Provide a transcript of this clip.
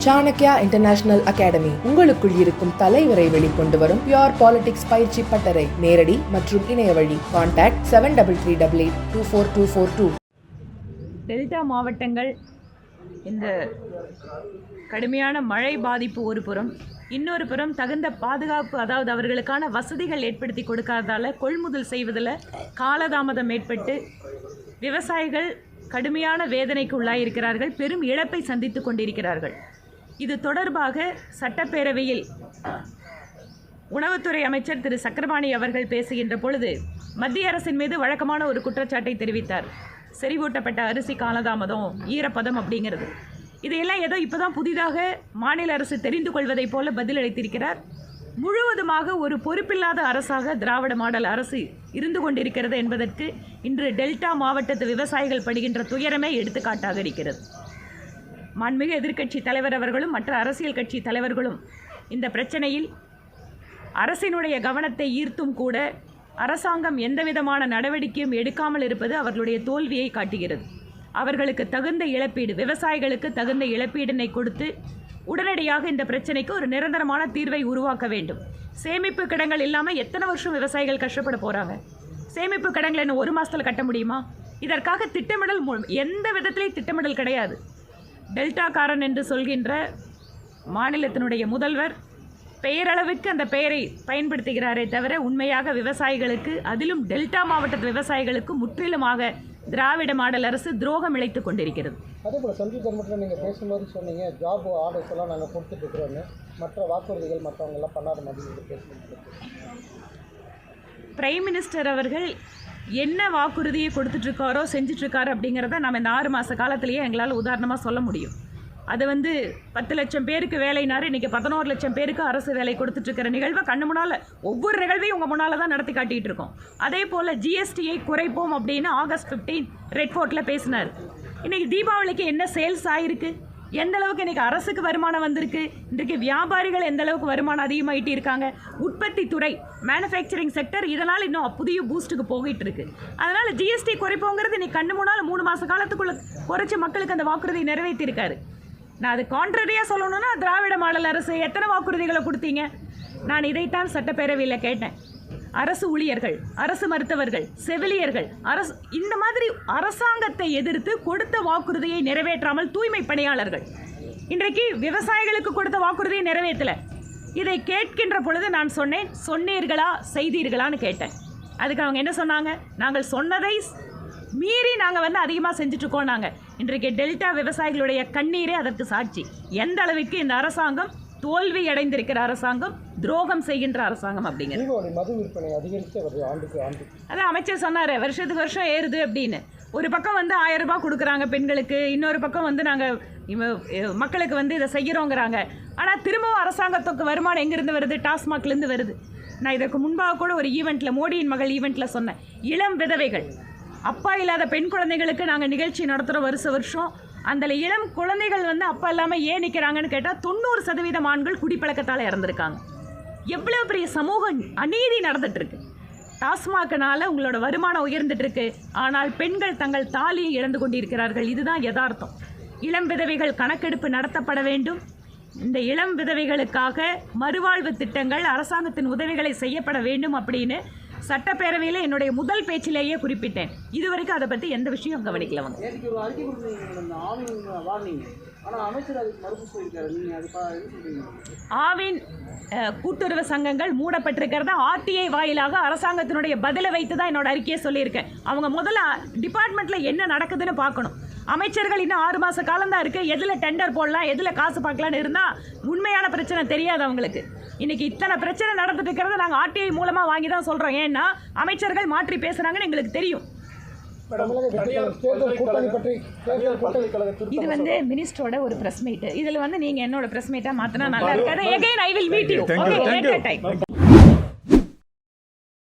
Chanakya international academy உங்களுக்குள் இருக்கும் தலைவரை வெளிக்கொண்டு வரும் பியூர் பாலிடிக்ஸ் பயிற்சி பட்டறை. நேரடி மற்றும் இணைய வழி. கான்டாக்ட் 7338824242. டெல்டா மாவட்டங்கள் இந்த கடுமையான மழை பாதிப்பு ஒரு புறம், இன்னொரு புறம் தகுந்த பாதுகாப்பு, அதாவது அவர்களுக்கான வசதிகள் ஏற்படுத்தி கொடுக்காததால் கொள்முதல் செய்வதில் காலதாமதம் ஏற்பட்டு விவசாயிகள் கடுமையான வேதனைக்கு உள்ளாயிருக்கிறார்கள், பெரும் இழப்பை சந்தித்து கொண்டிருக்கிறார்கள். இது தொடர்பாக சட்டப்பேரவையில் உணவுத்துறை அமைச்சர் திரு சக்கரபாணி அவர்கள் பேசுகின்ற பொழுது மத்திய அரசின் மீது வழக்கமான ஒரு குற்றச்சாட்டை தெரிவித்தார். செறிவூட்டப்பட்ட அரிசி காலதாமதம், ஈரப்பதம் அப்படிங்கிறது. இதையெல்லாம் ஏதோ இப்போதான் புதிதாக மாநில அரசு தெரிந்து கொள்வதை போல பதிலளித்திருக்கிறார். முழுவதுமாக ஒரு பொறுப்பில்லாத அரசாக திராவிட மாடல் அரசு இருந்து கொண்டிருக்கிறது என்பதற்கு இன்று டெல்டா மாவட்டத்து விவசாயிகள் படுகின்ற துயரமே எடுத்துக்காட்டாக இருக்கிறது. மாண்புமிகு எதிர்க்கட்சி தலைவர் அவர்களும் மற்ற அரசியல் கட்சி தலைவர்களும் இந்த பிரச்சனையில் அரசினுடைய கவனத்தை ஈர்த்தும் கூட அரசாங்கம் எந்தவிதமான நடவடிக்கையும் எடுக்காமல் இருப்பது அவர்களுடைய தோல்வியை காட்டுகிறது. அவர்களுக்கு தகுந்த இழப்பீடு, விவசாயிகளுக்கு தகுந்த இழப்பீடினை கொடுத்து உடனடியாக இந்த பிரச்சனைக்கு ஒரு நிரந்தரமான தீர்வை உருவாக்க வேண்டும். சேமிப்பு கிடங்கள் இல்லாமல் எத்தனை வருஷம் விவசாயிகள் கஷ்டப்பட போகிறாங்க? சேமிப்பு கிடங்களை இன்னும் ஒரு மாதத்தில் கட்ட முடியுமா? இதற்காக திட்டமிடல் எந்த விதத்திலையும் திட்டமிடல் கிடையாது. டெல்டாக்காரன் என்று சொல்கின்ற மாநிலத்தினுடைய முதல்வர் பெயரளவுக்கு அந்த பெயரை பயன்படுத்துகிறாரே தவிர உண்மையாக விவசாயிகளுக்கு, அதிலும் டெல்டா மாவட்டத்து விவசாயிகளுக்கு முற்றிலுமாக திராவிட மாடல் அரசு துரோகம் இழைத்து கொண்டிருக்கிறது. அதே போல் சஞ்சீவ் தர்மத்தில் நீங்கள் பேசும்போது சொன்னீங்க, ஜாப் ஆர்டர்ஸ் எல்லாம் நாங்கள் கொடுத்துட்ருக்குறோன்னு, மற்ற வாக்குறுதிகள் மற்றவங்கெல்லாம் பண்ணாத மாதிரி பேசுகிறோம். பிரைம் மினிஸ்டர் அவர்கள் என்ன வாக்குறுதியை கொடுத்துட்ருக்காரோ செஞ்சிட்ருக்காரு அப்படிங்கிறத நம்ம இந்த 6 மாத காலத்திலேயே எங்களால் உதாரணமாக சொல்ல முடியும். அது 10 லட்சம் பேருக்கு வேலைனாரு, இன்றைக்கி 11 லட்சம் பேருக்கு அரசு வேலை கொடுத்துட்ருக்கிற நிகழ்வை கண்ணு முன்னால், ஒவ்வொரு நிகழ்வையும் உங்கள் முன்னால் தான் நடத்தி காட்டிகிட்டு இருக்கோம். அதே போல் ஜிஎஸ்டியை குறைப்போம் அப்படின்னு ஆகஸ்ட் 15 ரெட் ஃபோர்ட்டில் பேசினார். இன்றைக்கி தீபாவளிக்கு என்ன சேல்ஸ் ஆகிருக்கு, எந்த அளவுக்கு இன்றைக்கி அரசுக்கு வருமானம் வந்திருக்கு, இன்றைக்கு வியாபாரிகள் எந்த அளவுக்கு வருமானம் அதிகமாகிட்டு இருக்காங்க, உற்பத்தி துறை, மேனுஃபேக்சரிங் செக்டர் இதனால் இன்னும் புதிய பூஸ்ட்டுக்கு போகிட்டு இருக்கு. அதனால் ஜிஎஸ்டி குறைப்போங்கிறது இன்றைக்கி கண்ணு முன்னால் 3 மாத காலத்துக்குள்ளே குறைச்சி மக்களுக்கு அந்த வாக்குறுதி நிறைவேற்றியிருக்காரு. நான் அது கான்ட்ரரியாக சொல்லணும்னா திராவிட மாடல் அரசு எத்தனை வாக்குறுதிகளை கொடுத்தீங்க? நான் இதைத்தான் சட்டப்பேரவையில் கேட்டேன். அரசு ஊழியர்கள், அரசு மருத்துவர்கள், செவிலியர்கள், இந்த மாதிரி அரசாங்கத்தை எதிர்த்து கொடுத்த வாக்குறுதியை நிறைவேற்றாமல் தூய்மை பணியாளர்கள், இன்றைக்கு விவசாயிகளுக்கு கொடுத்த வாக்குறுதியை நிறைவேற்றலை. இதை கேட்கின்ற பொழுது நான் சொன்னேன், சொன்னீர்களா செய்தீர்களான்னு கேட்டேன். அதுக்கு அவங்க என்ன சொன்னாங்க? நாங்கள் சொன்னதை மீறி நாங்கள் அதிகமாக செஞ்சுட்ருக்கோம். நாங்கள் இன்றைக்கு டெல்டா விவசாயிகளுடைய கண்ணீரே அதற்கு சாட்சி. எந்த அளவுக்கு இந்த அரசாங்கம் தோல்வி அடைந்திருக்கிற அரசாங்கம், துரோகம் செய்கின்ற அரசாங்கம் அப்படிங்கிறது. மது விற்பனை அதிகரித்து ஆண்டுக்கு ஆண்டு, அதான் அமைச்சர் சொன்னார், வருஷத்துக்கு வருஷம் ஏறுது அப்படின்னு. ஒரு பக்கம் 1000 ரூபாய் கொடுக்குறாங்க பெண்களுக்கு, இன்னொரு பக்கம் நாங்கள் மக்களுக்கு இதை செய்கிறோங்கிறாங்க. ஆனால் திரும்பவும் அரசாங்கத்துக்கு வருமானம் எங்கேருந்து வருது? டாஸ்மாக்லேருந்து வருது. நான் இதற்கு முன்பாக கூட ஒரு ஈவெண்ட்டில், மோடியின் மகள் ஈவெண்ட்டில் சொன்னேன், இளம் விதவைகள், அப்பா இல்லாத பெண் குழந்தைகளுக்கு நாங்கள் நிகழ்ச்சி நடத்துகிறோம் வருஷம். அந்த இளம் குழந்தைகள் அப்பா இல்லாமல் ஏன் நிற்கிறாங்கன்னு கேட்டால் 90% ஆண்கள் குடிப்பழக்கத்தால் இறந்துருக்காங்க. எவ்வளோ பெரிய சமூக அநீதி நடந்துகிட்ருக்கு. டாஸ்மாகனால் உங்களோட வருமானம் உயர்ந்துட்டுருக்கு, ஆனால் பெண்கள் தங்கள் தாலியை இழந்து கொண்டிருக்கிறார்கள். இதுதான் யதார்த்தம். இளம் விதவைகள் கணக்கெடுப்பு நடத்தப்பட வேண்டும். இந்த இளம் விதவைகளுக்காக மறுவாழ்வு திட்டங்கள், அரசாங்கத்தின் உதவிகளை செய்யப்பட வேண்டும் அப்படின்னு சட்டப்பேரவையில் என்னுடைய முதல் பேச்சிலேயே குறிப்பிட்டேன். இதுவரைக்கும் அதை பற்றி எந்த விஷயம் கவனிக்கலவங்க. ஆவின் கூட்டுறவு சங்கங்கள் மூடப்பட்டிருக்கிறதா ஆர்டிஐ வாயிலாக அரசாங்கத்தினுடைய பதிலை வைத்து தான் என்னோட அறிக்கையை சொல்லியிருக்கேன். அவங்க முதல்ல டிபார்ட்மெண்ட்டில் என்ன நடக்குதுன்னு பார்க்கணும். அமைச்சர்கள் இன்னும் 6 மாத காலம்தான் இருக்குது, எதில் டெண்டர் போடலாம், எதில் காசு பார்க்கலான்னு இருந்தால் உண்மையான பிரச்சனை தெரியாது அவங்களுக்கு. இன்றைக்கி இத்தனை பிரச்சனை நடந்துட்டு இருக்கிறத நாங்கள் ஆர்டிஐ மூலமாக வாங்கி தான் சொல்கிறோம். ஏன்னா அமைச்சர்கள் மாற்றி பேசுகிறாங்கன்னு எங்களுக்கு தெரியும். இது மினிஸ்டரோட ஒரு பிரஸ் மீட். இதில் நீங்கள் என்னோட பிரஸ் மீட்டாக மாற்றினா நல்லா இருக்காது. Again I will meet you. Okay,